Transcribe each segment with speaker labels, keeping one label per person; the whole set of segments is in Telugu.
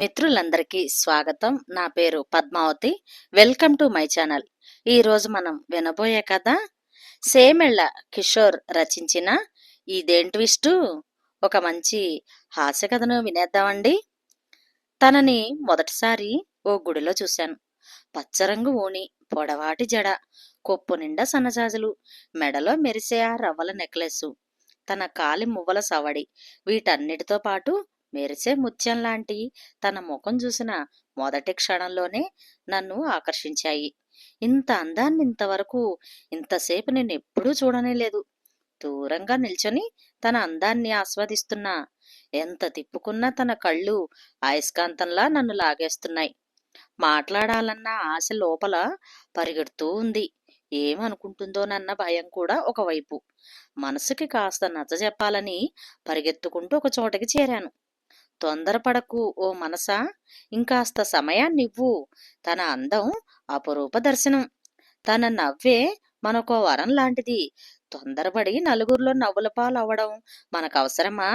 Speaker 1: మిత్రులందరికీ స్వాగతం. నా పేరు Padmavathi. Welcome to my channel. ఈరోజు మనం వినబోయే కథ సేమెళ్ళ కిషోర్ రచించిన ఇదేం ట్విస్టు. ఒక మంచి హాస్య కథను వినేద్దామండి. తనని మొదటిసారి ఓ గుడిలో చూశాను. పచ్చరంగు ఓణి, పొడవాటి జడ, కొప్పు నిండా సన్నజాజులు, మెడలో మెరిసే ఆ రవ్వల నెక్లెస్సు, తన కాలి మువ్వల సవడి, వీటన్నిటితో పాటు మెరిసే ముత్యం లాంటి తన ముఖం చూసిన మొదటి క్షణంలోనే నన్ను ఆకర్షించాయి. ఇంత అందాన్ని ఇంతవరకు ఇంతసేపు నేను ఎప్పుడూ చూడనే లేదు. దూరంగా నిల్చొని తన అందాన్ని ఆస్వాదిస్తున్నా. ఎంత తిప్పుకున్నా తన కళ్ళు అయస్కాంతంలా నన్ను లాగేస్తున్నాయి. మాట్లాడాలన్న ఆశ లోపల పరిగెడుతూ ఉంది. ఏమనుకుంటుందోనన్న భయం కూడా ఒకవైపు. మనసుకి కాస్త నచ్చజెప్పాలని పరిగెత్తుకుంటూ ఒక చోటకి చేరాను. తొందరపడకు ఓ మనసా, ఇంకాస్త సమయాన్నివ్వు. తన అందం అపురూప దర్శనం. తన నవ్వే మనకో వరం లాంటిది. తొందరపడి నలుగురిలో నవ్వుల పాలవ్వడం మనకవసరమా?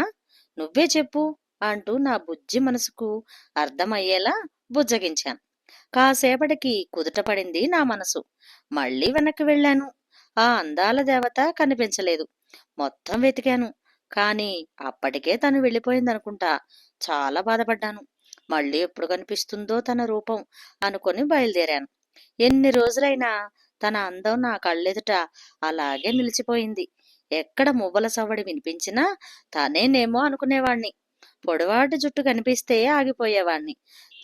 Speaker 1: నువ్వే చెప్పు అంటూ నా బుజ్జి మనసుకు అర్థమయ్యేలా బుజ్జగించాను. కాసేపటికి కుదుటపడింది నా మనసు. మళ్ళీ వెనక్కి వెళ్ళాను. ఆ అందాల దేవత కనిపించలేదు. మొత్తం వెతికాను. కాని అప్పటికే తను వెళ్ళిపోయిందనుకుంటా. చాలా బాధపడ్డాను. మళ్ళీ ఎప్పుడు కనిపిస్తుందో తన రూపం అనుకొని బయలుదేరాను. ఎన్ని రోజులైనా తన అందం నా కళ్ళెదుట అలాగే నిలిచిపోయింది. ఎక్కడ మువ్వల సవ్వడి వినిపించినా తనేనేమో అనుకునేవాణ్ణి. పొడవాటి జుట్టు కనిపిస్తే ఆగిపోయేవాణ్ణి.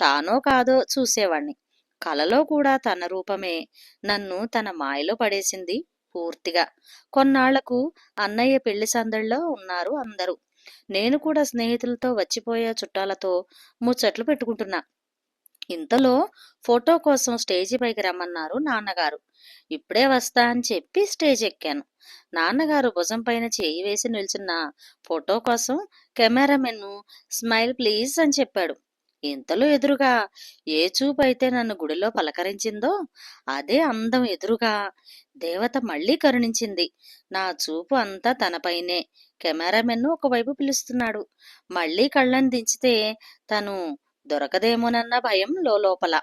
Speaker 1: తానో కాదో చూసేవాణ్ణి. కలలో కూడా తన రూపమే నన్ను తన మాయలో పడేసింది పూర్తిగా. కొన్నాళ్లకు అన్నయ్య పెళ్లి సందడిలో ఉన్నారు అందరూ. నేను కూడా స్నేహితులతో, వచ్చిపోయే చుట్టాలతో ముచ్చట్లు పెట్టుకుంటున్నా. ఇంతలో ఫోటో కోసం స్టేజి పైకి రమ్మన్నారు నాన్నగారు. ఇప్పుడే వస్తా అని చెప్పి స్టేజ్ ఎక్కాను. నాన్నగారు భుజం పైన చేయి వేసి నిల్చున్న ఫోటో కోసం కెమెరామెన్ స్మైల్ ప్లీజ్ అని చెప్పాడు. ఇంతలో ఎదురుగా ఏ చూపు అయితే నన్ను గుడిలో పలకరించిందో అదే అందం ఎదురుగా దేవత మళ్ళీ కరుణించింది. నా చూపు అంతా తనపైనే. కెమెరామెన్ ఒకవైపు పిలుస్తున్నాడు. మళ్ళీ కళ్ళని దించితే తను దొరకదేమోనన్న భయం లోపల.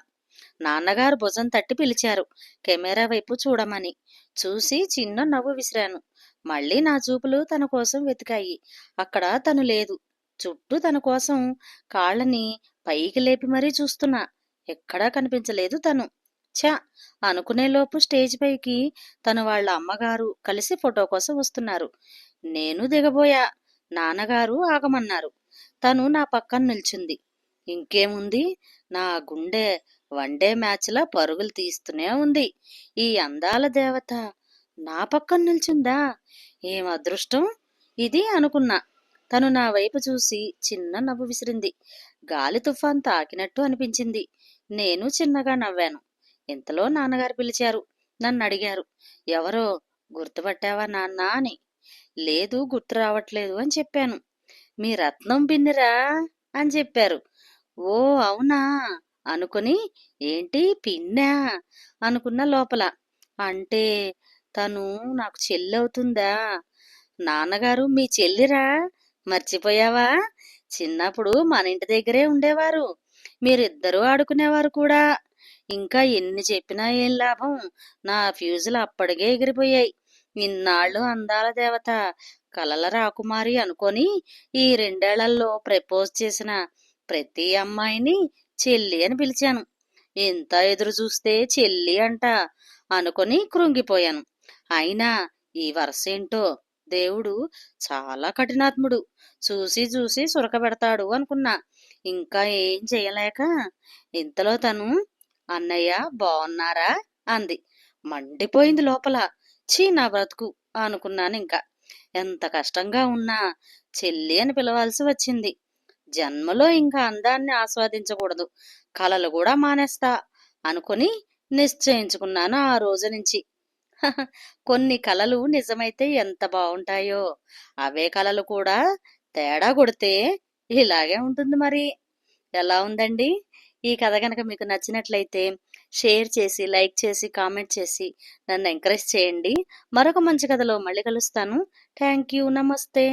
Speaker 1: నాన్నగారు భుజం తట్టి పిలిచారు కెమెరా వైపు చూడమని. చూసి చిన్న నవ్వు విసిరాను. మళ్ళీ నా చూపులు తన కోసం వెతికాయి. అక్కడ తను లేదు. చుట్టూ తన కోసం కాళ్ళని పైకి లేపి మరీ చూస్తున్నా. ఎక్కడా కనిపించలేదు తను. ఛ అనుకునేలోపు స్టేజ్ పైకి తను వాళ్ళ అమ్మగారు కలిసి ఫోటో కోసం వస్తున్నారు. నేను దిగబోయా. నాన్నగారు ఆగమన్నారు. తను నా పక్కన నిల్చుంది. ఇంకేముంది, నా గుండె వన్డే మ్యాచ్లా పరుగులు తీస్తూనే ఉంది. ఈ అందాల దేవత నా పక్కన నిల్చుందా? ఏం అదృష్టం ఇది అనుకున్నా. తను నా వైపు చూసి చిన్న నవ్వు విసిరింది. గాలి తుఫాన్ తాకినట్టు అనిపించింది. నేను చిన్నగా నవ్వాను. ఇంతలో నాన్నగారు పిలిచారు. నన్ను అడిగారు, ఎవరో గుర్తుపట్టావా నాన్నా అని. లేదు, గుర్తు రావట్లేదు అని చెప్పాను. మీ రత్నం పిన్నిరా అని చెప్పారు. ఓ అవునా అనుకుని, ఏంటి పిన్నా అనుకున్న లోపల. అంటే తను నాకు చెల్లవుతుందా? నాన్నగారు మీ చెల్లిరా, మర్చిపోయావా? చిన్నప్పుడు మన ఇంటి దగ్గరే ఉండేవారు. మీరిద్దరూ ఆడుకునేవారు కూడా. ఇంకా ఎన్ని చెప్పినా ఏం లాభం, నా ఫ్యూజులు అప్పటికే ఎగిరిపోయాయి. ఇన్నాళ్ళు అందాల దేవత, కలల రాకుమారి అనుకొని ఈ 2 ఏళ్లలో ప్రపోజ్ చేసిన ప్రతి అమ్మాయిని చెల్లి అని పిలిచాను. ఎంత ఎదురు చూస్తే చెల్లి అంట అనుకొని కృంగిపోయాను. అయినా ఈ వరసేంటో, దేవుడు చాలా కఠినాత్ముడు. చూసి చూసి సురకబెడతాడు అనుకున్నా. ఇంకా ఏం చెయ్యలేక ఇంతలో తను, అన్నయ్య బాగున్నారా అంది. మండిపోయింది లోపల. ఛీ నా బ్రతుకు అనుకున్నాను. ఇంకా ఎంత కష్టంగా ఉన్నా చెల్లి అని పిలవాల్సి వచ్చింది. జన్మలో ఇంకా అందాన్ని ఆస్వాదించకూడదు, కలలు కూడా మానేస్తా అనుకుని నిశ్చయించుకున్నాను ఆ రోజు నుంచి. కొన్ని కలలు నిజమైతే ఎంత బాగుంటాయో, అవే కలలు కూడా తేడా కొడితే ఇలాగే ఉంటుంది మరి. ఎలా ఉందండి ఈ కథ? కనుక మీకు నచ్చినట్లయితే షేర్ చేసి, లైక్ చేసి, కామెంట్ చేసి నన్ను ఎంకరేజ్ చేయండి. మరొక మంచి కథలో మళ్ళీ కలుస్తాను. Thank you. నమస్తే.